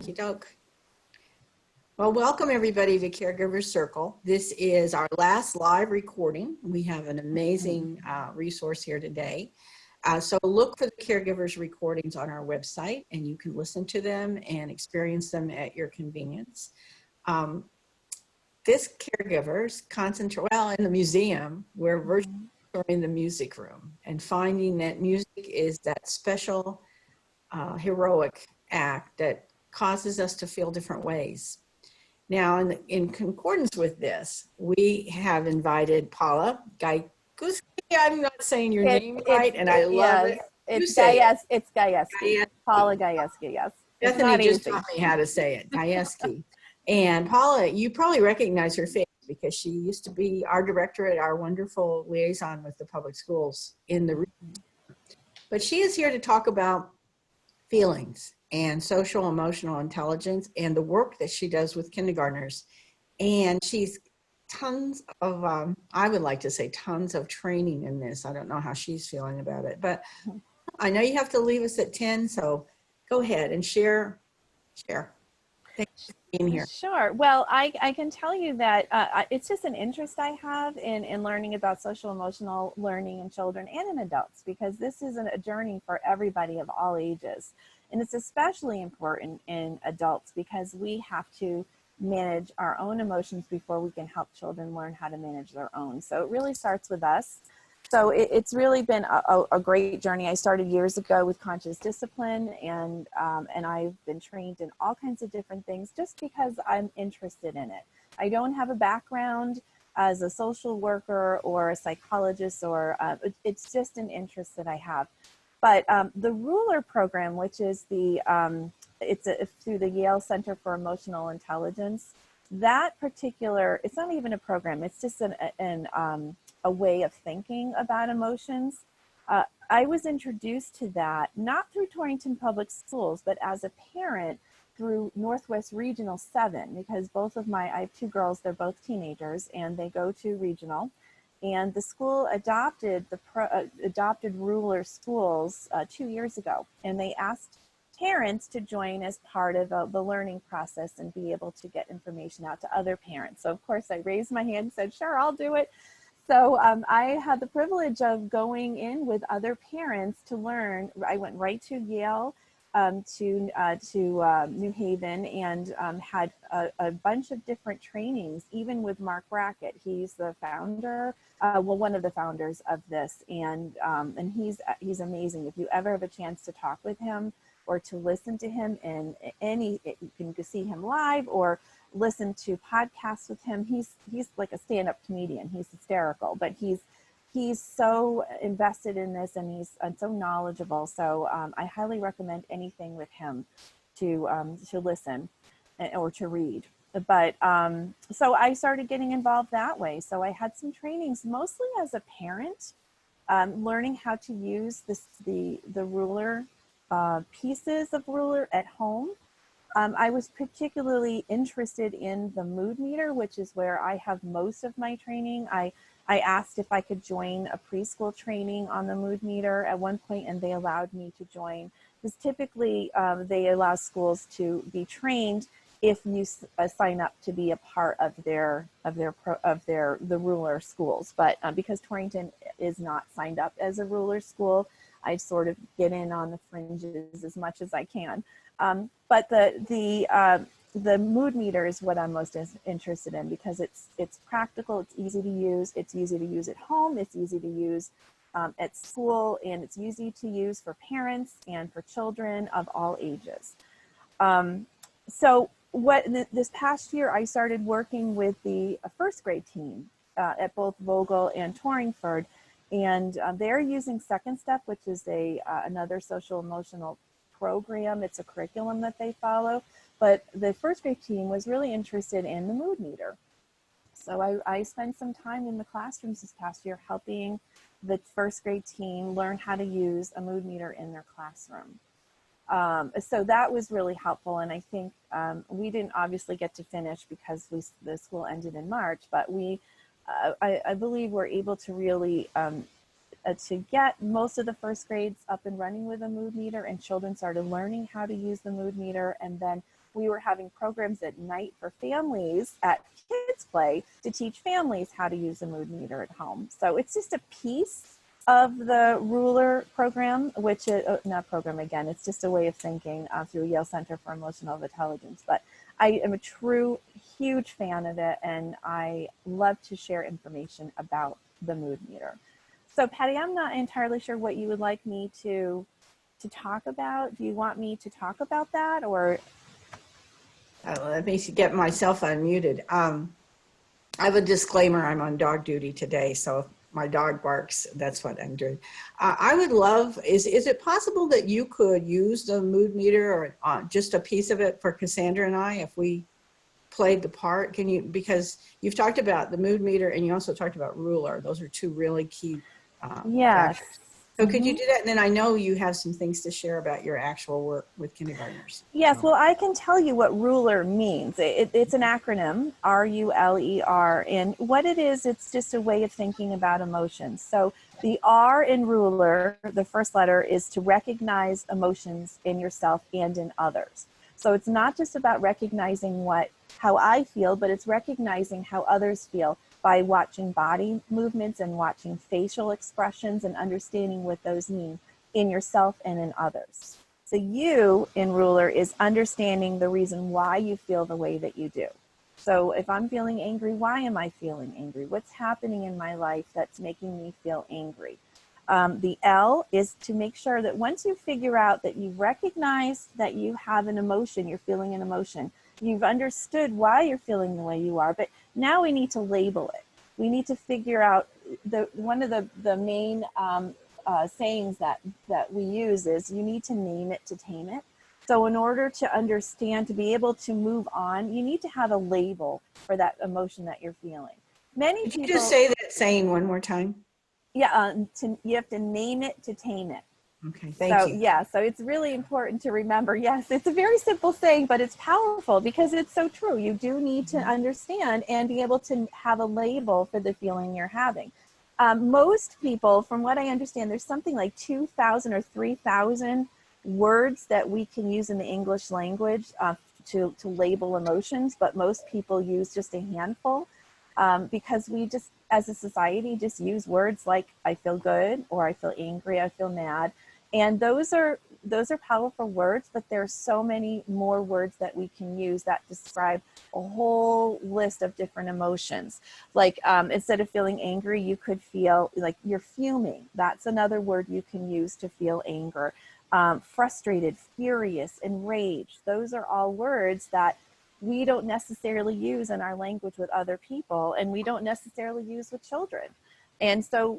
Okey doke. Well, welcome everybody to Caregivers Circle. This is our last live recording. We have an amazing resource here today. So look for the Caregivers recordings on our website, and you can listen to them and experience them at your convenience. This Caregivers concentrate, well, in the museum, we're virtually in the music room and finding that music is that special, heroic act that causes us to feel different ways. Now, in concordance with this, we have invited Paula Gajewski. I'm not saying your name right, and I love it. It's Gajewski. Paula Gajewski, yes. Bethany just taught me how to say it, Gajewski. And Paula, you probably recognize her face because she used to be our director at our wonderful liaison with the public schools in the region. But she is here to talk about feelings and social emotional intelligence and the work that she does with kindergartners. And she's tons of, I would like to say tons of training in this. I don't know how she's feeling about it, but I know you have to leave us at 10, so go ahead and share. Thanks for being here. Sure. Well, I can tell you that it's just an interest I have in learning about social emotional learning in children and in adults, because this is a journey for everybody of all ages. And it's especially important in adults because we have to manage our own emotions before we can help children learn how to manage their own. So it really starts with us. So it's really been a great journey. I started years ago with conscious discipline, and I've been trained in all kinds of different things just because I'm interested in it. I don't have a background as a social worker or a psychologist, or it's just an interest that I have. But the Ruler program, which is it's through the Yale Center for Emotional Intelligence, that particular, it's not even a program, it's just a way of thinking about emotions. I was introduced to that, not through Torrington Public Schools, but as a parent through Northwest Regional 7, because I have two girls, they're both teenagers, and they go to regional. And the school adopted Ruler schools 2 years ago, and they asked parents to join as part of the learning process and be able to get information out to other parents. So of course I raised my hand and said, sure, I'll do it. So I had the privilege of going in with other parents to learn. I went right to Yale, to New Haven, and had a bunch of different trainings, even with Mark Brackett. He's the founder, one of the founders of this, and he's amazing. If you ever have a chance to talk with him or to listen to him, you can see him live or listen to podcasts with him. He's like a stand-up comedian. He's hysterical, but he's so invested in this, and he's so knowledgeable. So I highly recommend anything with him to listen or to read. But so I started getting involved that way. So I had some trainings, mostly as a parent, learning how to use the Ruler pieces of Ruler at home. I was particularly interested in the mood meter, which is where I have most of my training. I asked if I could join a preschool training on the mood meter at one point, and they allowed me to join. Because typically they allow schools to be trained if you sign up to be a part of the Ruler schools. But because Torrington is not signed up as a Ruler school, I sort of get in on the fringes as much as I can. But the mood meter is what I'm most interested in, because it's practical, it's easy to use at home, it's easy to use at school, and it's easy to use for parents and for children of all ages. So this past year, I started working with the first grade team at both Vogel and Torringford, and they're using Second Step, which is another social emotional program. It's a curriculum that they follow, but the first grade team was really interested in the mood meter. So I spent some time in the classrooms this past year helping the first grade team learn how to use a mood meter in their classroom. So that was really helpful, and I think we didn't obviously get to finish because the school ended in March, but I believe we're able to really to get most of the first grades up and running with a mood meter, and children started learning how to use the mood meter. And then we were having programs at night for families at Kids Play to teach families how to use a mood meter at home. So it's just a piece of the Ruler program, which is not program again, it's just a way of thinking through Yale Center for Emotional Intelligence. But I am a true huge fan of it, and I love to share information about the mood meter. So Patty, I'm not entirely sure what you would like me to talk about. Do you want me to talk about that, or? Let me get myself unmuted. I have a disclaimer. I'm on dog duty today, so if my dog barks, that's what I'm doing. I would love, is it possible that you could use the mood meter or just a piece of it for Cassandra and I if we played the part? Can you, because you've talked about the mood meter and you also talked about Ruler. Those are two really key Yes. factors. So could you do that? And then I know you have some things to share about your actual work with kindergartners. Yes, well, I can tell you what Ruler means. It's an acronym, R-U-L-E-R, and what it is, it's just a way of thinking about emotions. So the R in Ruler, the first letter, is to recognize emotions in yourself and in others. So it's not just about recognizing how I feel, but it's recognizing how others feel by watching body movements and watching facial expressions and understanding what those mean in yourself and in others. The U in Ruler is understanding the reason why you feel the way that you do. So if I'm feeling angry, why am I feeling angry? What's happening in my life that's making me feel angry? The L is to make sure that once you figure out that you've recognized that you have an emotion, you're feeling an emotion, you've understood why you're feeling the way you are, but now we need to label it. We need to figure out, one of the main sayings that we use is you need to name it to tame it. So in order to understand, to be able to move on, you need to have a label for that emotion that you're feeling. Many Could people you just say that saying one more time? Yeah, you have to name it to tame it. Okay, thank you. Yeah, so it's really important to remember, yes, it's a very simple saying, but it's powerful because it's so true. You do need to understand and be able to have a label for the feeling you're having. Most people, from what I understand, there's something like 2,000 or 3,000 words that we can use in the English language to label emotions, but most people use just a handful because we just, as a society, just use words like I feel good, or I feel angry, I feel mad. And those are powerful words, but there's so many more words that we can use that describe a whole list of different emotions. Like instead of feeling angry, you could feel like you're fuming. That's another word you can use to feel anger. Frustrated, furious, enraged. Those are all words that we don't necessarily use in our language with other people, and we don't necessarily use with children. And so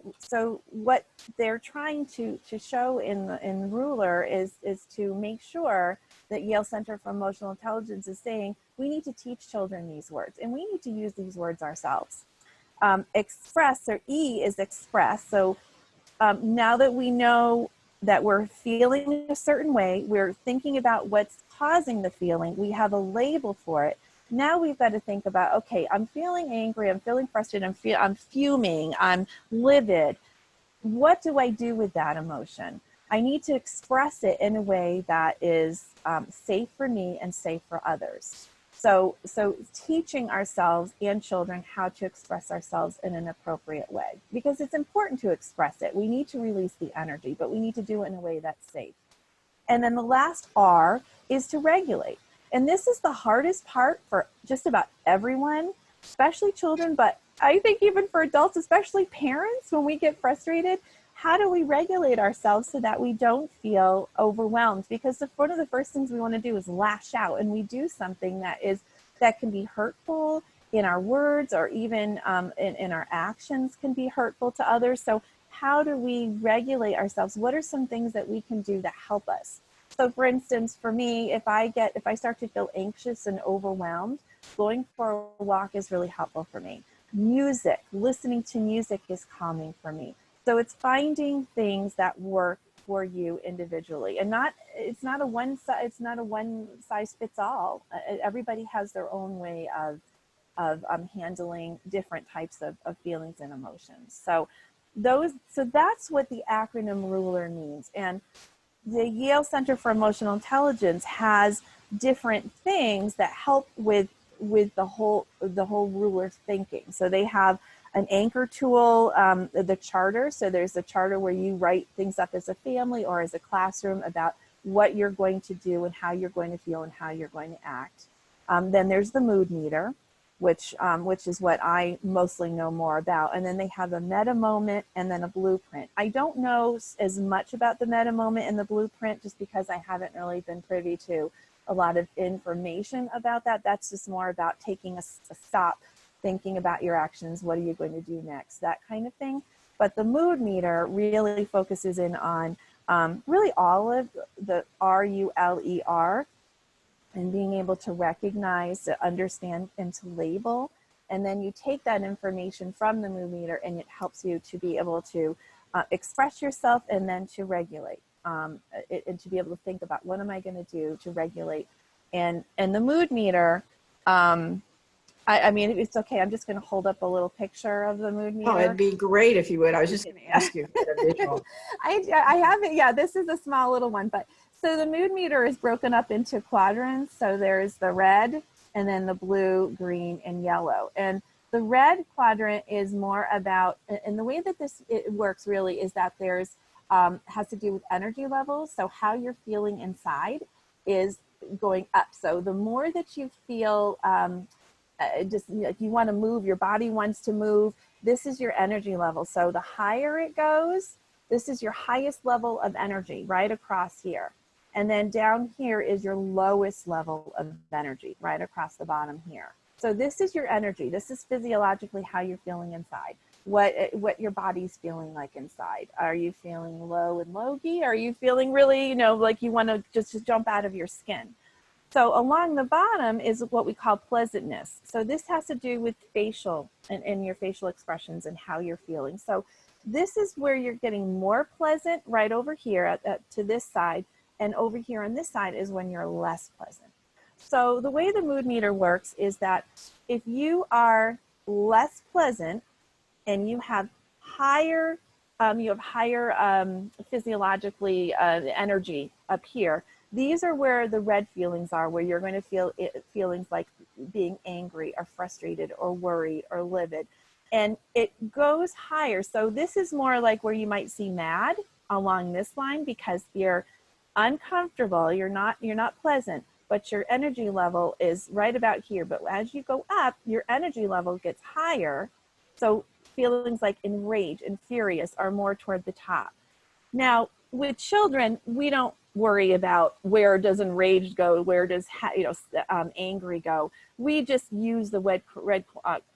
what they're trying to show in Ruler is to make sure that Yale Center for Emotional Intelligence is saying we need to teach children these words, and we need to use these words ourselves. Express, or E is express. So now that we know that we're feeling a certain way, we're thinking about what's causing the feeling, we have a label for it. Now we've got to think about, okay, I'm feeling angry, I'm feeling frustrated, I'm fuming, I'm livid. What do I do with that emotion? I need to express it in a way that is safe for me and safe for others. So teaching ourselves and children how to express ourselves in an appropriate way, because it's important to express it. We need to release the energy, but we need to do it in a way that's safe. And then the last R is to regulate. And this is the hardest part for just about everyone, especially children, but I think even for adults, especially parents, when we get frustrated, how do we regulate ourselves so that we don't feel overwhelmed? Because one of the first things we want to do is lash out, and we do something that can be hurtful in our words, or even in our actions can be hurtful to others. So how do we regulate ourselves? What are some things that we can do that help us? So for instance, for me, if I start to feel anxious and overwhelmed, going for a walk is really helpful for me. Music, listening to music is calming for me. So it's finding things that work for you individually, and it's not a one size fits all. Everybody has their own way of handling different types of feelings and emotions. So that's what the acronym Ruler means. And the Yale Center for Emotional Intelligence has different things that help with the whole ruler thinking. So they have an anchor tool, the charter. So there's a charter where you write things up as a family or as a classroom about what you're going to do and how you're going to feel and how you're going to act. Then there's the mood meter, which is what I mostly know more about. And then they have a meta moment and then a blueprint. I don't know as much about the meta moment and the blueprint just because I haven't really been privy to a lot of information about that. That's just more about taking a stop, thinking about your actions. What are you going to do next? That kind of thing. But the mood meter really focuses in on really all of the RULER, and being able to recognize, to understand, and to label. And then you take that information from the mood meter and it helps you to be able to express yourself and then to regulate, and to be able to think about what am I going to do to regulate. And the mood meter, I mean, it's okay. I'm just going to hold up a little picture of the mood meter. Oh, it'd be great if you would. I was just going to ask you for a visual. I have it. Yeah, this is a small little one, but so the mood meter is broken up into quadrants. So there's the red and then the blue, green, and yellow. And the red quadrant is more about, and the way that it works really is that there's has to do with energy levels. So how you're feeling inside is going up. So the more that you feel, just if you want to move, your body wants to move, this is your energy level. So the higher it goes, this is your highest level of energy right across here. And then down here is your lowest level of energy right across the bottom here. So this is your energy. This is physiologically how you're feeling inside, what your body's feeling like inside. Are you feeling low and logy? Are you feeling really, like you want to just jump out of your skin? So along the bottom is what we call pleasantness. So this has to do with facial and your facial expressions and how you're feeling. So this is where you're getting more pleasant right over here to this side. And over here on this side is when you're less pleasant. So the way the mood meter works is that if you are less pleasant and you have higher physiologically energy up here, these are where the red feelings are, where you're going to feel feelings like being angry or frustrated or worried or livid. And it goes higher. So this is more like where you might see mad along this line because you're uncomfortable, you're not pleasant, but your energy level is right about here. But as you go up, your energy level gets higher. So feelings like enraged and furious are more toward the top. Now, with children, we don't worry about where does enraged go, where does angry go. We just use the red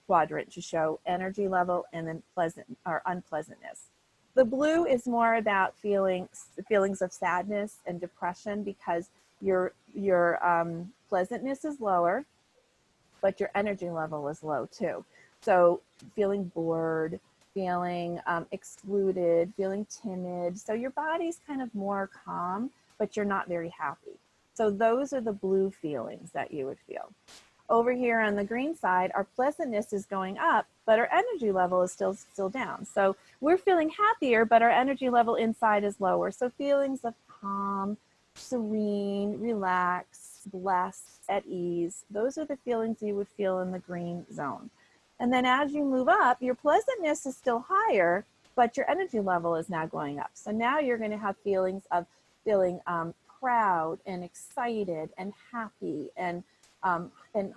quadrant to show energy level and then pleasant or unpleasantness. The blue is more about feelings of sadness and depression because your pleasantness is lower, but your energy level is low too. So feeling bored, feeling excluded, feeling timid. So your body's kind of more calm, but you're not very happy. So those are the blue feelings that you would feel. Over here on the green side, our pleasantness is going up, but our energy level is still down. So we're feeling happier, but our energy level inside is lower. So feelings of calm, serene, relaxed, blessed, at ease, those are the feelings you would feel in the green zone. And then as you move up, your pleasantness is still higher, but your energy level is now going up. So now you're going to have feelings of feeling proud and excited and happy, and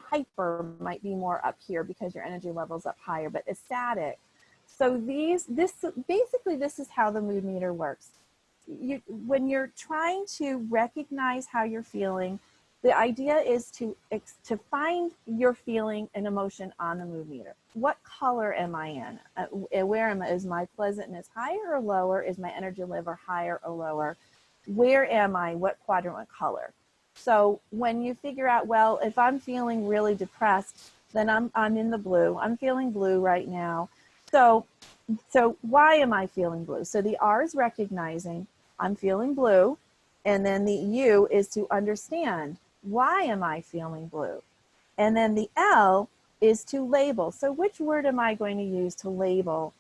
hyper might be more up here because your energy level is up higher, but ecstatic. So this is how the mood meter works. When you're trying to recognize how you're feeling, the idea is to find your feeling and emotion on the mood meter. What color am I in? Is my pleasantness higher or lower? Is my energy level higher or lower? Where am I? What quadrant, what color? So when you figure out, well, if I'm feeling really depressed, then I'm in the blue. I'm feeling blue right now. So why am I feeling blue? So the R is recognizing I'm feeling blue. And then the U is to understand, why am I feeling blue? And then the L is to label. So which word am I going to use to label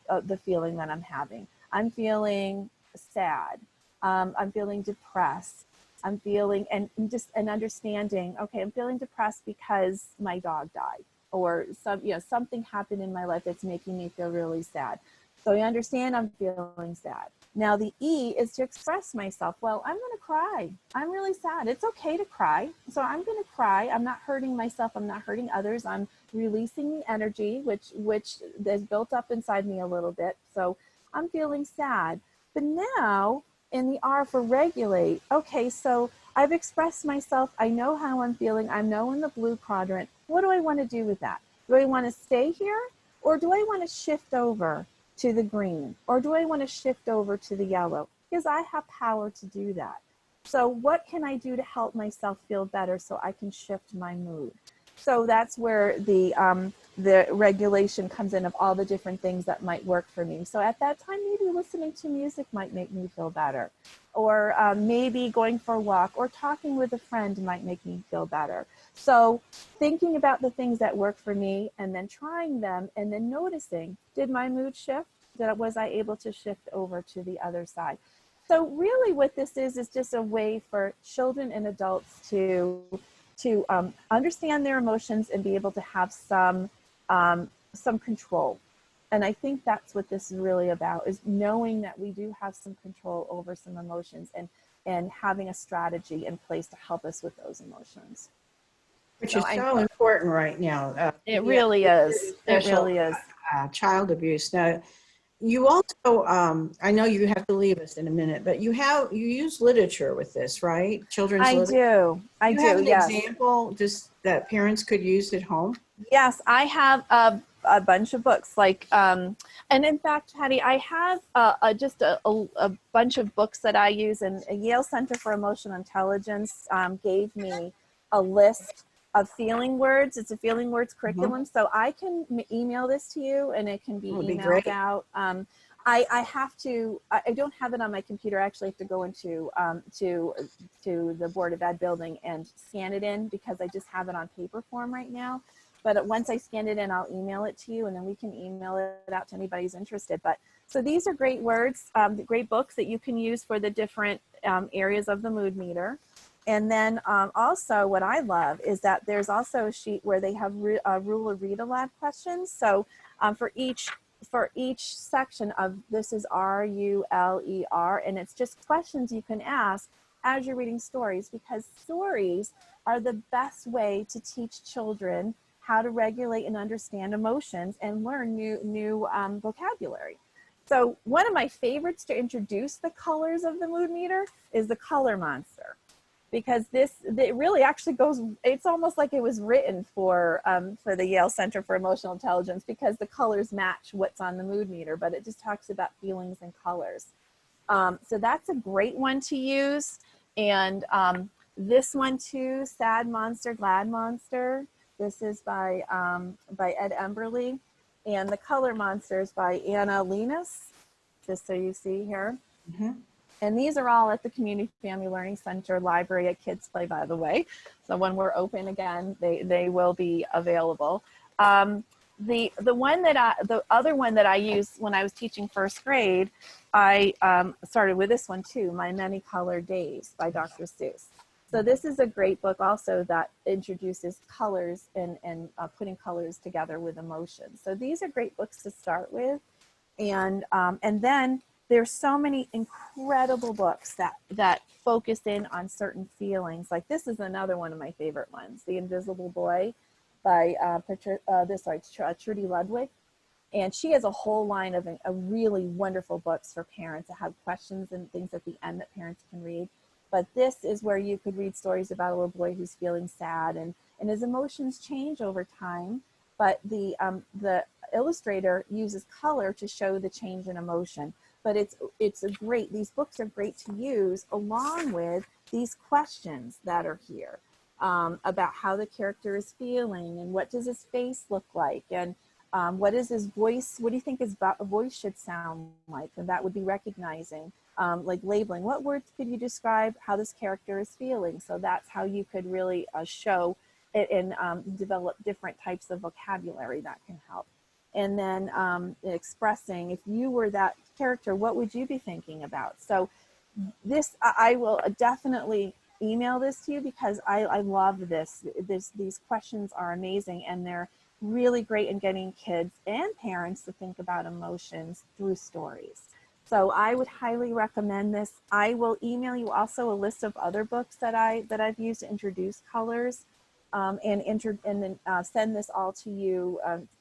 the feeling that I'm having? I'm feeling sad. I'm feeling depressed. I'm feeling, and just an understanding, okay, I'm feeling depressed because my dog died, or something happened in my life that's making me feel really sad. So I understand I'm feeling sad. Now the E is to express myself. Well, I'm going to cry. I'm really sad. It's okay to cry. So I'm going to cry. I'm not hurting myself. I'm not hurting others. I'm releasing the energy, which is built up inside me a little bit. So I'm feeling sad. But now in the R for regulate, okay, so I've expressed myself. I know how I'm feeling. I know in the blue quadrant. What do I want to do with that? Do I want to stay here, or do I want to shift over to the green, or do I want to shift over to the yellow? Because I have power to do that. So what can I do to help myself feel better so I can shift my mood? So that's where the regulation comes in, of all the different things that might work for me. So at that time, maybe listening to music might make me feel better, or maybe going for a walk or talking with a friend might make me feel better. So thinking about the things that work for me and then trying them and then noticing, did my mood shift? Was I able to shift over to the other side? So really what this is just a way for children and adults to understand their emotions and be able to have some control. And I think that's what this is really about, is knowing that we do have some control over some emotions, and having a strategy in place to help us with those emotions. Which is so important right now. It really is. It really is. Child abuse. Now, you also, I know you have to leave us in a minute, but you use literature with this, right? Children's literature. I do. You have an Yes. example just that parents could use at home? Yes, I have a bunch of books, like, and in fact, Hattie, I have just a bunch of books that I use, and Yale Center for Emotional Intelligence gave me a list of feeling words. It's a feeling words curriculum. So I can email this to you, and it can be emailed out. I don't have it on my computer. I actually have to go into to the Board of Ed building and scan it in, because I just have it on paper form right now. But once I scan it in, I'll email it to you, and then we can email it out to anybody who's interested. But so these are great words, great books that you can use for the different areas of the mood meter. And then also what I love is that there's also a sheet where they have rule of read aloud questions. So for each section of this is RULER, and it's just questions you can ask as you're reading stories, because stories are the best way to teach children how to regulate and understand emotions and learn new vocabulary. So one of my favorites to introduce the colors of the mood meter is the color monster, because it really actually goes, it's almost like it was written for the Yale Center for Emotional Intelligence, because the colors match what's on the mood meter, but it just talks about feelings and colors. So that's a great one to use. And this one too, Sad Monster, Glad Monster. This is by Ed Emberley, and the Color Monsters by Anna Linus, just so you see here. Mm-hmm. And these are all at the Community Family Learning Center library at Kids Play, by the way. So when we're open again, they will be available. The other one that I used when I was teaching first grade, I started with this one too, My Many Colored Days by Dr. Seuss. So this is a great book also that introduces colors and putting colors together with emotions. So these are great books to start with. And then there's so many incredible books that focus in on certain feelings. Like this is another one of my favorite ones, The Invisible Boy by Trudy Ludwig. And she has a whole line of a really wonderful books for parents that have questions and things at the end that parents can read. But this is where you could read stories about a little boy who's feeling sad, and his emotions change over time. But the illustrator uses color to show the change in emotion. But these books are great to use along with these questions that are here about how the character is feeling, and what does his face look like, and what is his voice? What do you think his voice should sound like? And that would be recognizing, like labeling. What words could you describe how this character is feeling? So that's how you could really show it and develop different types of vocabulary that can help. And then expressing, if you were that character, what would you be thinking about? So this, I will definitely email this to you because I love this. These questions are amazing, and they're really great in getting kids and parents to think about emotions through stories. So I would highly recommend this. I will email you also a list of other books that I've used to introduce colors, and then send this all to you,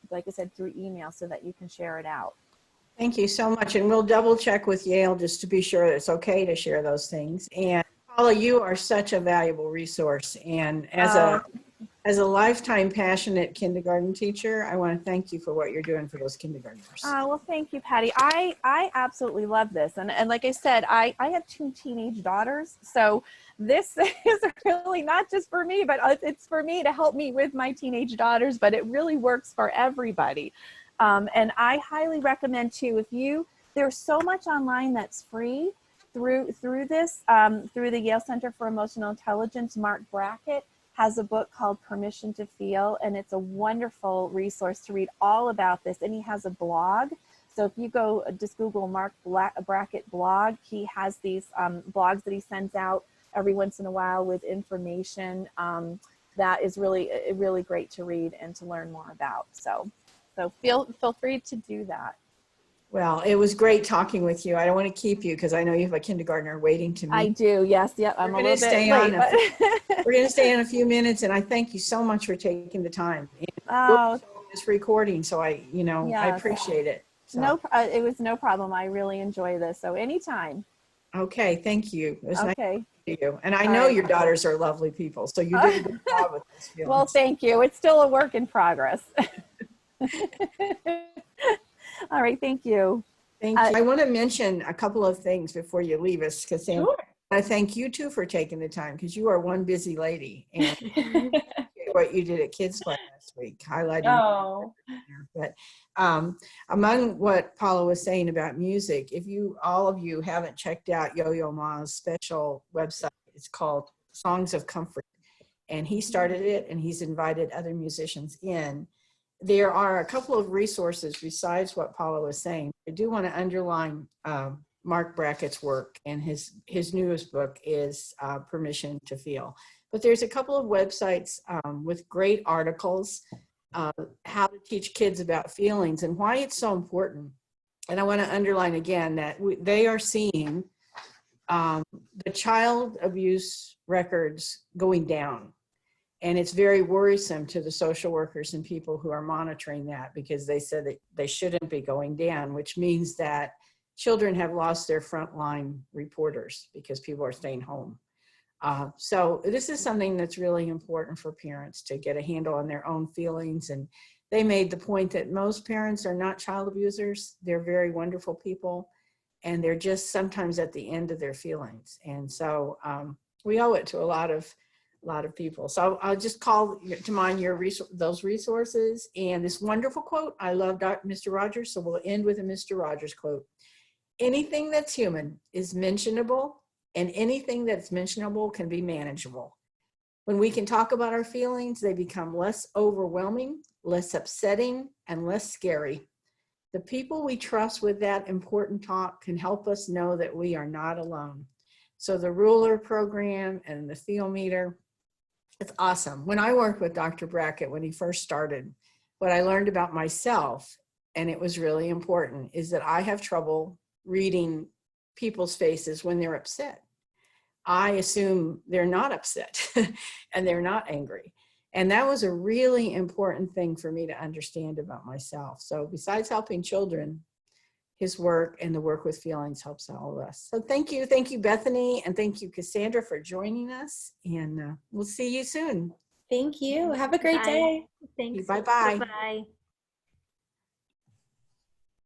like I said, through email so that you can share it out. Thank you so much. And we'll double check with Yale just to be sure that it's okay to share those things. And Paula, you are such a valuable resource. And as a lifetime passionate kindergarten teacher, I want to thank you for what you're doing for those kindergartners. Well, thank you, Patty. I absolutely love this. And like I said, I have 2 teenage daughters. So this is really not just for me, but it's for me to help me with my teenage daughters, but it really works for everybody. And I highly recommend too, there's so much online that's free through this, through the Yale Center for Emotional Intelligence. Mark Brackett has a book called Permission to Feel, and it's a wonderful resource to read all about this. And he has a blog. So if you go just Google Mark Brackett blog, he has these blogs that he sends out every once in a while with information that is really, really great to read and to learn more about. So feel free to do that. Well, it was great talking with you. I don't want to keep you because I know you have a kindergartner waiting to meet. I do, yes. Yep, I'm a little bit late. We're going to stay in a few minutes, and I thank you so much for taking the time. Oh, this recording, so I appreciate it. So. No, it was no problem. I really enjoy this. So anytime. Okay, thank you. It was nice to meet you. And I know your daughters are lovely people, so you did a good job with this feelings. Well, thank you. It's still a work in progress. All right, thank you. Thank you. I want to mention a couple of things before you leave us, Cassandra. Sure. I thank you too for taking the time because you are one busy lady. And what you did at Kids Play last week, highlighting. Oh. But among what Paula was saying about music, if all of you haven't checked out Yo-Yo Ma's special website, it's called Songs of Comfort. And he started it, and he's invited other musicians in. There are a couple of resources besides what Paula was saying. I do want to underline Mark Brackett's work, and his newest book is Permission to Feel. But there's a couple of websites with great articles, how to teach kids about feelings and why it's so important. And I want to underline again that they are seeing the child abuse records going down. And it's very worrisome to the social workers and people who are monitoring that because they said that they shouldn't be going down, which means that children have lost their frontline reporters because people are staying home. So this is something that's really important for parents to get a handle on their own feelings. And they made the point that most parents are not child abusers. They're very wonderful people, and they're just sometimes at the end of their feelings. And so we owe it to a lot of people. So I'll just call to mind those resources and this wonderful quote. I love Mr. Rogers, so we'll end with a Mr. Rogers quote. Anything that's human is mentionable, and anything that's mentionable can be manageable. When we can talk about our feelings, they become less overwhelming, less upsetting, and less scary. The people we trust with that important talk can help us know that we are not alone. So the Ruler program and the Feel Meter, it's awesome. When I worked with Dr. Brackett, when he first started, what I learned about myself, and it was really important, is that I have trouble reading people's faces when they're upset. I assume they're not upset and they're not angry. And that was a really important thing for me to understand about myself. So besides helping children, his work and the work with feelings helps all of us. So thank you, Bethany, and thank you, Cassandra, for joining us. And we'll see you soon. Thank you. Have a great day. Thanks. Bye-bye. Bye-bye.